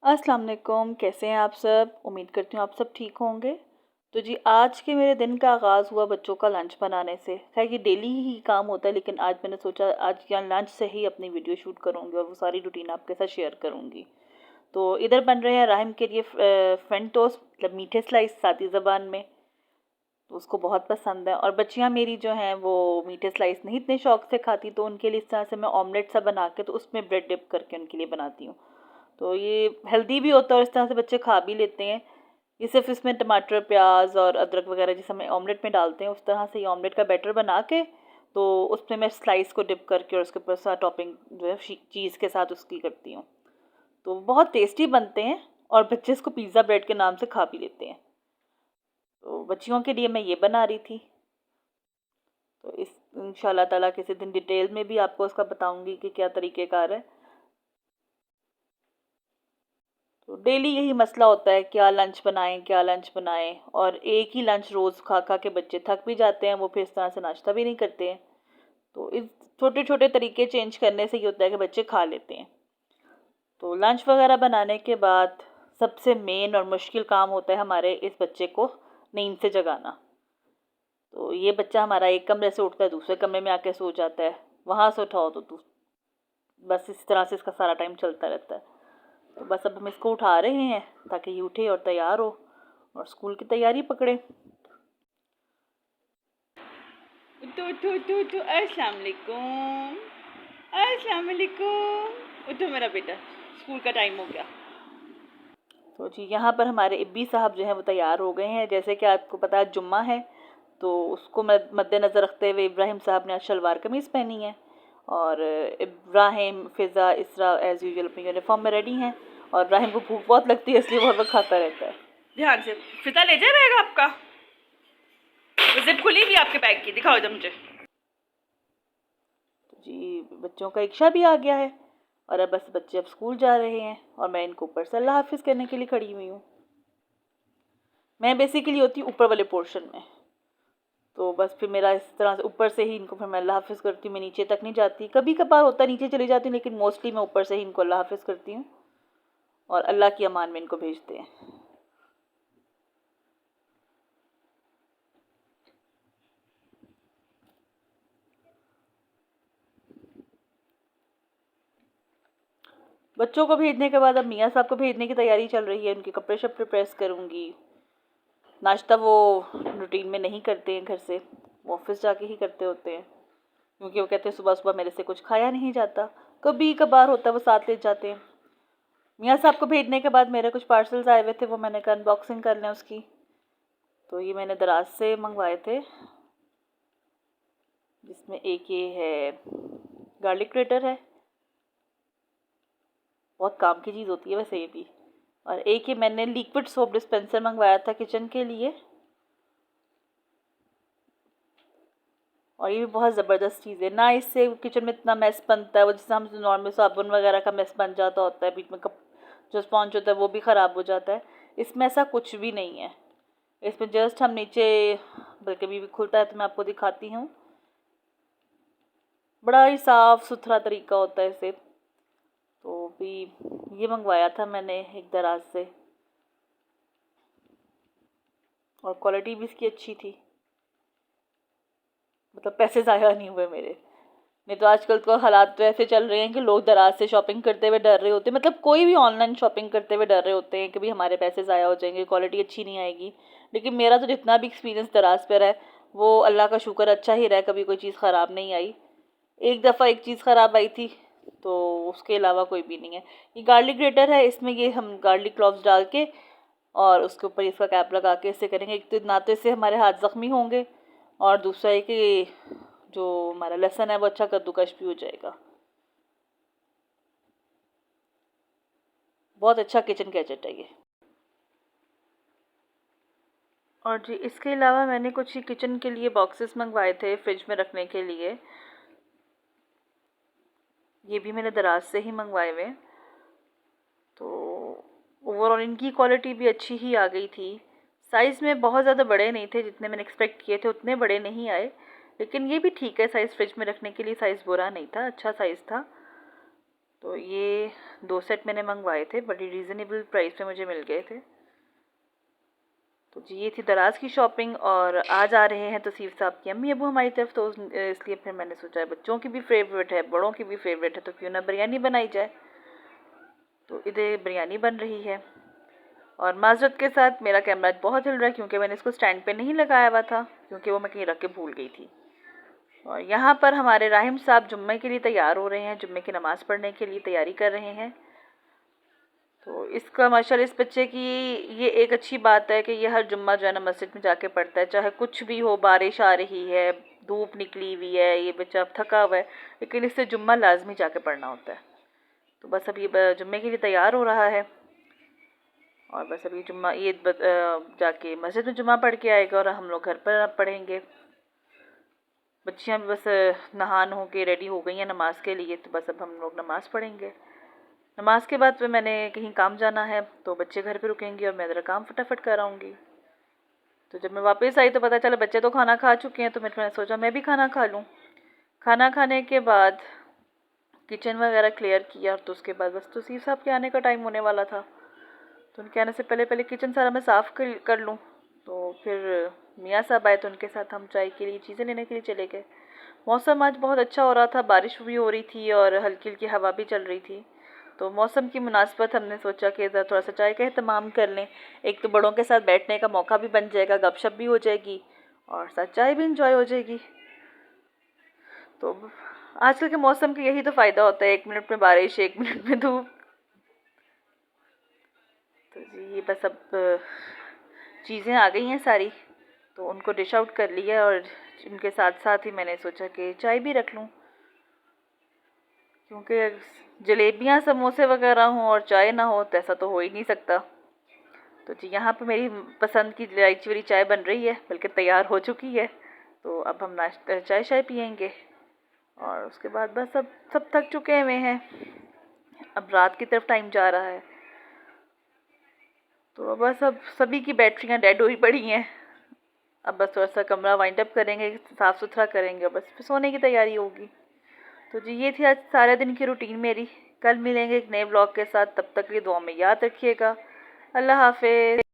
अस्सलाम वालेकुम, कैसे हैं आप सब? उम्मीद करती हूँ आप सब ठीक होंगे। तो जी आज के मेरे दिन का आगाज़ हुआ बच्चों का लंच बनाने से। खैर ये डेली ही काम होता है, लेकिन आज मैंने सोचा आज या लंच से ही अपनी वीडियो शूट करूँगी और वो सारी रूटीन आपके साथ शेयर करूँगी। तो इधर बन रहे हैं राहिम के लिए फ्रेंच टोस्ट, मतलब मीठे स्लाइस सादी ज़बान में। तो उसको बहुत पसंद है और बच्चियाँ मेरी जो हैं वो मीठे स्लाइस नहीं इतने शौक से खाती, तो उनके लिए इस तरह से मैं ऑमलेट सा बना के तो उसमें ब्रेड डिप करके उनके लिए बनाती हूँ। तो ये हेल्दी भी होता है और इस तरह से बच्चे खा भी लेते हैं। ये सिर्फ इसमें टमाटर, प्याज और अदरक वगैरह जैसे हम ऑमलेट में डालते हैं उस तरह से ये ऑमलेट का बैटर बना के तो उसमें मैं स्लाइस को डिप करके और उसके ऊपर साथ टॉपिंग जो है चीज़ के साथ उसकी करती हूँ। तो बहुत टेस्टी बनते हैं और बच्चे इसको पिज़्ज़ा ब्रेड के नाम से खा भी लेते हैं। तो बच्चियों के लिए मैं ये बना रही थी। तो इस इंशाल्लाह ताला किसी दिन डिटेल में भी आपको उसका बताऊंगी कि क्या तरीक़ेकार है। तो डेली यही मसला होता है, क्या लंच बनाएं क्या लंच बनाएं, और एक ही लंच रोज़ खा खा के बच्चे थक भी जाते हैं, वो फिर इस तरह से नाश्ता भी नहीं करते हैं। तो इस छोटे छोटे तरीके चेंज करने से ये होता है कि बच्चे खा लेते हैं। तो लंच वगैरह बनाने के बाद सबसे मेन और मुश्किल काम होता है हमारे इस बच्चे को नींद से जगाना। तो ये बच्चा हमारा एक कमरे से उठता है दूसरे कमरे में आके सो जाता है, वहाँ से उठाओ तो बस इस तरह से इसका सारा टाइम चलता रहता है। तो बस अब हम इसको उठा रहे हैं ताकि ये उठे और तैयार हो और स्कूल की तैयारी पकड़े। उठो उठो उठो उठो, अस्सलाम वालेकुम, अस्सलाम वालेकुम। उठो मेरा बेटा, स्कूल का टाइम हो गया। तो जी यहाँ पर हमारे इब्बी साहब जो हैं वो तैयार हो गए हैं। जैसे कि आपको पता है जुम्मा है, तो उसको मद्देनज़र रखते हुए इब्राहिम साहब ने आज शलवार कमीज़ पहनी है और इब्राहिम, फ़िज़ा, इसरा एज़ यूजुअल अपनी यूनिफॉर्म में रेडी हैं। और इब्राहिम को भूख बहुत लगती है इसलिए वो हर वक्त खाता रहता है। ध्यान से, फ़िज़ा ले जाए बैग आपका, जिप खुली हुई आपके बैग की, दिखाओ इधर मुझे। तो जी बच्चों का इक्शा भी आ गया है और अब बस बच्चे अब स्कूल जा रहे हैं और मैं इनको ऊपर से अल्लाह हाफिज़ करने के लिए खड़ी हुई हूँ। मैं बेसिकली होती हूँ ऊपर वाले पोर्शन में, तो बस फिर मेरा इस तरह से ऊपर से ही इनको फिर मैं अल्लाह हाफिज़ करती हूँ। मैं नीचे तक नहीं जाती, कभी कभार होता है नीचे चली जाती हूँ, लेकिन मोस्टली मैं ऊपर से ही इनको अल्लाह हाफिज़ करती हूँ और अल्लाह की अमान में इनको भेजते हैं। बच्चों को भेजने के बाद अब मियाँ साहब को भेजने की तैयारी चल रही है। उनके कपड़े शपड़े प्रेस करूँगी। नाश्ता वो रूटीन में नहीं करते हैं घर से, वो ऑफिस जाके ही करते होते हैं, क्योंकि वो कहते हैं सुबह सुबह मेरे से कुछ खाया नहीं जाता। कभी कभार होता है वो साथ ले जाते हैं। मियाँ साहब को भेजने के बाद मेरे कुछ पार्सल्स आए हुए थे, वो मैंने कहा अनबॉक्सिंग कर लें उसकी। तो ये मैंने दराज से मंगवाए थे, जिसमें एक ये है गार्लिक ग्रेटर है, बहुत काम की चीज़ होती है वैसे ये भी। और एक ये मैंने लिक्विड सोप डिस्पेंसर मंगवाया था किचन के लिए, और ये भी बहुत ज़बरदस्त चीज़ है ना। इससे किचन में इतना मेस बनता है, वो जिससे हम नॉर्मल साबुन वगैरह का मेस बन जाता होता है, बीच में कप जो स्पॉन्ज होता है वो भी ख़राब हो जाता है। इसमें ऐसा कुछ भी नहीं है। इसमें जस्ट हम नीचे, बल्कि अभी भी खुलता है तो मैं आपको दिखाती हूँ, बड़ा ही साफ़ सुथरा तरीका होता है इसे। तो भी ये मंगवाया था मैंने एक दराज से और क्वालिटी भी इसकी अच्छी थी, मतलब पैसे ज़ाया नहीं हुए मेरे। नहीं तो आजकल तो हालात तो ऐसे चल रहे हैं कि लोग दराज से शॉपिंग करते हुए डर रहे होते हैं, मतलब कोई भी ऑनलाइन शॉपिंग करते हुए डर रहे होते हैं कि भाई हमारे पैसे ज़ाया हो जाएंगे, क्वालिटी अच्छी नहीं आएगी। लेकिन मेरा तो जितना भी एक्सपीरियंस दराज पर है वो अल्लाह का शुक्र अच्छा ही रहा, कभी कोई चीज़ ख़राब नहीं आई। एक दफ़ा एक चीज़ ख़राब आई थी, तो उसके अलावा कोई भी नहीं है। ये गार्लिक ग्रेटर है, इसमें ये हम गार्लिक क्लॉव्स डाल के और उसके ऊपर इसका कैप लगा के इससे करेंगे। एक तो ना तो इससे हमारे हाथ ज़ख्मी होंगे, और दूसरा है कि जो हमारा लहसुन है वो अच्छा कद्दूकश भी हो जाएगा। बहुत अच्छा किचन गैजेट है ये। और जी इसके अलावा मैंने कुछ ही किचन के लिए बॉक्सेस मंगवाए थे फ्रिज में रखने के लिए, ये भी मैंने दराज से ही मंगवाए हुए। तो ओवरऑल इनकी क्वालिटी भी अच्छी ही आ गई थी। साइज़ में बहुत ज़्यादा बड़े नहीं थे, जितने मैंने एक्सपेक्ट किए थे उतने बड़े नहीं आए, लेकिन ये भी ठीक है साइज़, फ्रिज में रखने के लिए साइज़ बुरा नहीं था, अच्छा साइज़ था। तो ये 2 सेट मैंने मंगवाए थे, बड़ी रीज़नेबल प्राइस पे मुझे मिल गए थे। तो जी ये थी दराज की शॉपिंग। और आज आ रहे हैं तौसीफ साहब की अम्मी अबू हमारी तरफ, तो इसलिए फिर मैंने सोचा बच्चों की भी फेवरेट है, बड़ों की भी फेवरेट है, तो क्यों ना बिरयानी बनाई जाए। तो इधर बिरयानी बन रही है। और माजरत के साथ मेरा कैमरा बहुत हिल रहा है क्योंकि मैंने इसको स्टैंड पे नहीं लगाया हुआ था, क्योंकि वो मैं कहीं रख के भूल गई थी। और यहाँ पर हमारे राहिम साहब जुम्मे के लिए तैयार हो रहे हैं, जुम्मे की नमाज़ पढ़ने के लिए तैयारी कर रहे हैं। तो इसका माशाल्लाह इस बच्चे की ये एक अच्छी बात है कि ये हर जुम्मा जो है ना मस्जिद में जाके पढ़ता है, चाहे कुछ भी हो, बारिश आ रही है, धूप निकली हुई है, ये बच्चा थका हुआ है, लेकिन इससे जुम्मा लाजमी जाके पढ़ना होता है। तो बस अब ये जुम्मे के लिए तैयार हो रहा है। और बस अभी जुम्मा ये जाके मस्जिद में जुम्मा पढ़ के आएगा और हम लोग घर पर पढ़ेंगे। बच्चियाँ भी बस नहा नो के रेडी हो गई हैं नमाज के लिए, तो बस अब हम लोग नमाज पढ़ेंगे। नमाज के बाद फिर मैंने कहीं काम जाना है, तो बच्चे घर पे रुकेंगे और मैं ज़रा काम फटाफट कर आऊँगी। तो जब मैं वापस आई तो पता चला बच्चे तो खाना खा चुके हैं, तो मैंने सोचा मैं भी खाना खा लूँ। खाना खाने के बाद किचन वगैरह क्लियर किया, तो उसके बाद बस तौसीफ साहब के आने का टाइम होने वाला था, तो उनके आने से पहले पहले किचन सारा मैं साफ़ कर लूँ। तो फिर मियाँ साहब आए, तो उनके साथ हम चाय के लिए चीज़ें लेने के लिए चले गए। मौसम आज बहुत अच्छा हो रहा था, बारिश भी हो रही थी और हल्की हल्की हवा भी चल रही थी। तो मौसम की मुनासबत हमने सोचा कि इधर थोड़ा सा चाय का एहतमाम कर लें। एक तो बड़ों के साथ बैठने का मौका भी बन जाएगा, गपशप भी हो जाएगी और साथ चाय भी इंजॉय हो जाएगी। तो आजकल के मौसम का यही तो फ़ायदा होता है, 1 मिनट में बारिश, 1 मिनट में धूप। तो जी ये बस अब चीज़ें आ गई हैं सारी, तो उनको डिश आउट कर लिया और इनके साथ साथ ही मैंने सोचा कि चाय भी रख लूँ, क्योंकि जलेबियाँ समोसे वगैरह हों और चाय ना हो तो ऐसा तो हो ही नहीं सकता। तो जी यहाँ पे मेरी पसंद की इलायची वाली चाय बन रही है, बल्कि तैयार हो चुकी है। तो अब हम नाश्ता चाय शाय पियेंगे और उसके बाद बस अब सब थक चुके हुए हैं, अब रात की तरफ टाइम जा रहा है। तो बस अब सभी की बैटरियाँ डेड हुई पड़ी हैं। अब बस थोड़ा सा कमरा वाइंड अप करेंगे, साफ़ सुथरा करेंगे, बस फिर सोने की तैयारी होगी। तो जी ये थी आज सारे दिन की रूटीन मेरी। कल मिलेंगे एक नए ब्लॉग के साथ, तब तक के लिए दुआ में याद रखिएगा। अल्लाह हाफ़िज़।